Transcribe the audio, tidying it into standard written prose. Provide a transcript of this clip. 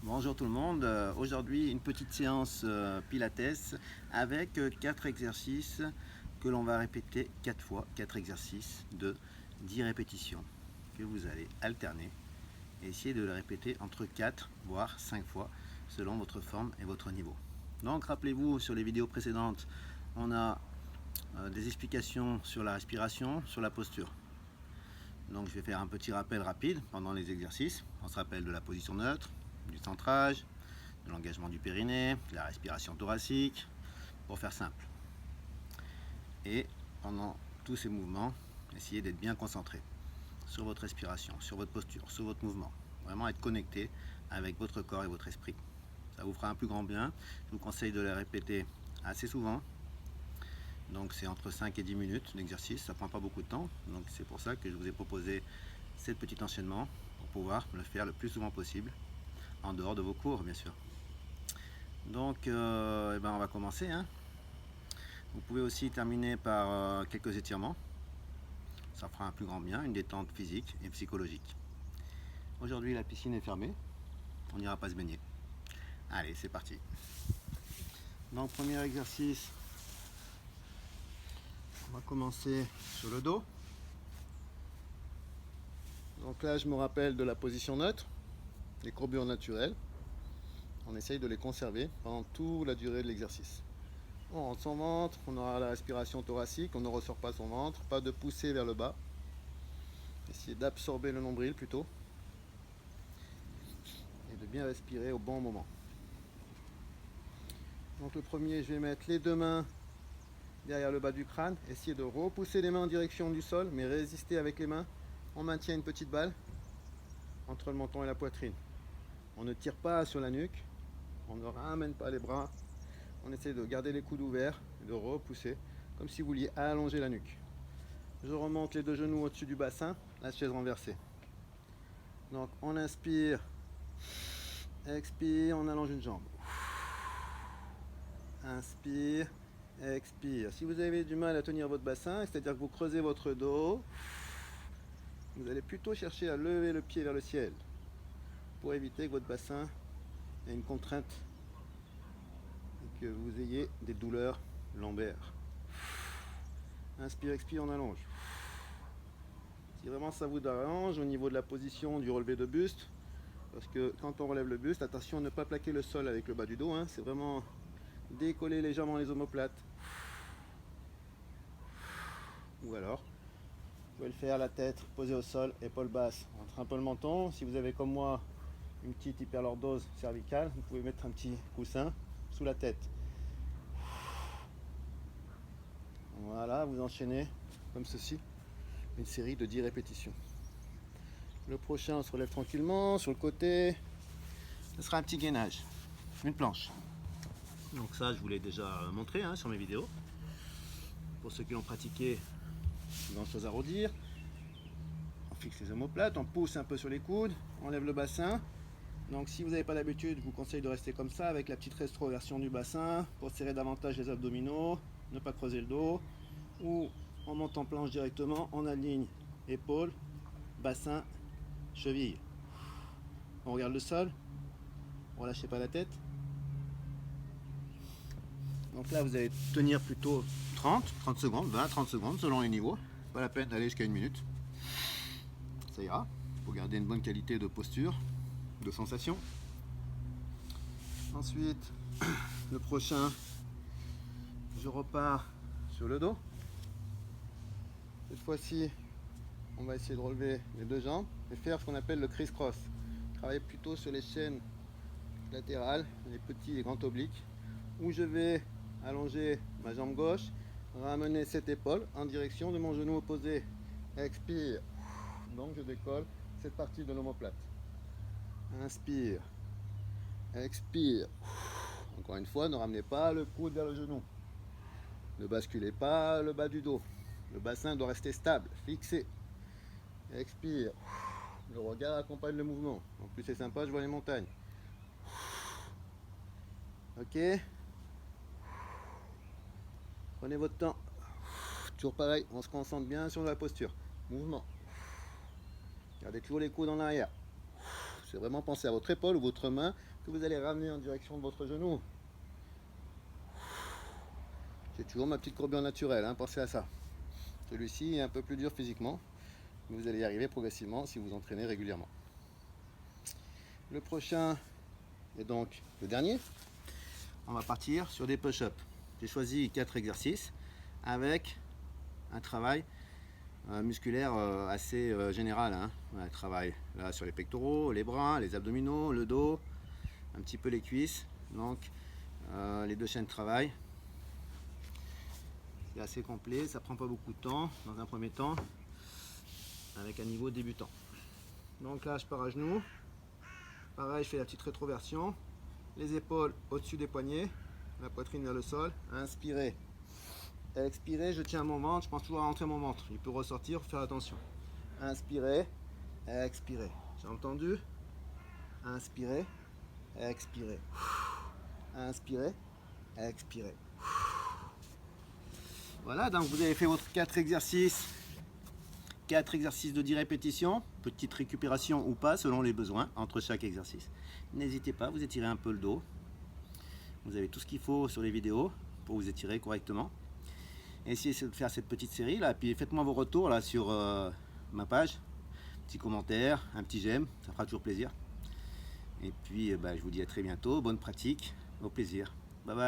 Bonjour tout le monde. Aujourd'hui une petite séance pilates avec 4 exercices que l'on va répéter 4 fois, 4 exercices de 10 répétitions que vous allez alterner et essayer de les répéter entre 4 voire 5 fois selon votre forme et votre niveau. Donc rappelez-vous, sur les vidéos précédentes on a des explications sur la respiration, sur la posture. Donc je vais faire un petit rappel rapide pendant les exercices. On se rappelle de la position neutre, du centrage, de l'engagement du périnée, de la respiration thoracique, pour faire simple. Et pendant tous ces mouvements, essayez d'être bien concentré sur votre respiration, sur votre posture, sur votre mouvement. Vraiment être connecté avec votre corps et votre esprit. Ça vous fera un plus grand bien. Je vous conseille de les répéter assez souvent. Donc c'est entre 5 et 10 minutes d'exercice, ça prend pas beaucoup de temps. Donc c'est pour ça que je vous ai proposé ce petit enchaînement pour pouvoir le faire le plus souvent possible, en dehors de vos cours bien sûr. Donc on va commencer. Vous pouvez aussi terminer par quelques étirements. Ça fera un plus grand bien, une détente physique et psychologique. Aujourd'hui la piscine est fermée, on n'ira pas se baigner. Allez, c'est parti. Donc premier exercice, on va commencer sur le dos. Donc là je me rappelle de la position neutre, les courbures naturelles. On essaye de les conserver pendant toute la durée de l'exercice. On rentre son ventre, on aura la respiration thoracique, on ne ressort pas son ventre, pas de poussée vers le bas. Essayez d'absorber le nombril plutôt. Et de bien respirer au bon moment. Donc le premier, je vais mettre les deux mains derrière le bas du crâne. Essayez de repousser les mains en direction du sol, mais résistez avec les mains. On maintient une petite balle entre le menton et la poitrine. On ne tire pas sur la nuque, on ne ramène pas les bras. On essaie de garder les coudes ouverts et de repousser, comme si vous vouliez allonger la nuque. Je remonte les deux genoux au-dessus du bassin, la chaise renversée. Donc on inspire, expire, on allonge une jambe. Inspire, expire. Si vous avez du mal à tenir votre bassin, c'est-à-dire que vous creusez votre dos, vous allez plutôt chercher à lever le pied vers le ciel pour éviter que votre bassin ait une contrainte et que vous ayez des douleurs lombaires. Inspire, expire, on allonge. Si vraiment ça vous dérange au niveau de la position du relevé de buste, parce que quand on relève le buste, attention à ne pas plaquer le sol avec le bas du dos, c'est vraiment décoller légèrement les omoplates. Ou alors, vous pouvez le faire la tête posée au sol, épaules basses. Entre un peu le menton. Si vous avez comme moi une petite hyperlordose cervicale, vous pouvez mettre un petit coussin sous la tête. Voilà, vous enchaînez comme ceci, une série de 10 répétitions. Le prochain, on se relève tranquillement sur le côté. Ce sera un petit gainage, une planche. Donc ça, je vous l'ai déjà montré sur mes vidéos. Pour ceux qui l'ont pratiqué, grand chose à redire. On fixe les omoplates, on pousse un peu sur les coudes, on lève le bassin. Donc si vous n'avez pas l'habitude, je vous conseille de rester comme ça avec la petite rétroversion du bassin pour serrer davantage les abdominaux, ne pas creuser le dos. Ou on monte en planche directement, on aligne épaules, bassin, cheville. On regarde le sol, ne relâchez pas la tête. Donc là vous allez tenir plutôt 30 secondes, 20-30 secondes selon les niveaux. Pas la peine d'aller jusqu'à une minute. Ça ira, pour garder une bonne qualité de posture, de sensation. Ensuite, le prochain, je repars sur le dos. Cette fois-ci, on va essayer de relever les deux jambes et faire ce qu'on appelle le criss-cross. Travailler plutôt sur les chaînes latérales, les petits et grands obliques, où je vais allonger ma jambe gauche, ramener cette épaule en direction de mon genou opposé. Expire. Donc je décolle cette partie de l'omoplate. Inspire. Expire. Encore une fois, ne ramenez pas le coude vers le genou. Ne basculez pas le bas du dos. Le bassin doit rester stable, fixé. Expire. Le regard accompagne le mouvement. En plus, c'est sympa, je vois les montagnes. Ok. Prenez votre temps. Toujours pareil, on se concentre bien sur la posture. Mouvement. Gardez toujours les coudes en arrière. C'est vraiment penser à votre épaule ou votre main que vous allez ramener en direction de votre genou. J'ai toujours ma petite courbure naturelle, hein, pensez à ça. Celui-ci est un peu plus dur physiquement, mais vous allez y arriver progressivement si vous entraînez régulièrement. Le prochain est donc le dernier. On va partir sur des push-ups. J'ai choisi 4 exercices avec un travail musculaire assez général. Hein. Un travail là sur les pectoraux, les bras, les abdominaux, le dos, un petit peu les cuisses. Donc les 2 chaînes de travail. C'est assez complet, ça prend pas beaucoup de temps dans un premier temps avec un niveau débutant. Donc là je pars à genoux. Pareil, je fais la petite rétroversion. Les épaules au-dessus des poignets, la poitrine vers le sol. Inspirez. Expirez, je tiens mon ventre, je pense toujours à rentrer mon ventre. Il peut ressortir, faire attention. Inspirez, expirez. J'ai entendu? Inspirez, expirez. Inspirez, expirez. Voilà, donc vous avez fait votre 4 exercices. 4 exercices de 10 répétitions, petite récupération ou pas selon les besoins entre chaque exercice. N'hésitez pas, vous étirez un peu le dos. Vous avez tout ce qu'il faut sur les vidéos pour vous étirer correctement. Essayez de faire cette petite série là, puis faites-moi vos retours là sur ma page. Petit commentaire, un petit j'aime, ça fera toujours plaisir. Et puis je vous dis à très bientôt, bonne pratique, au plaisir.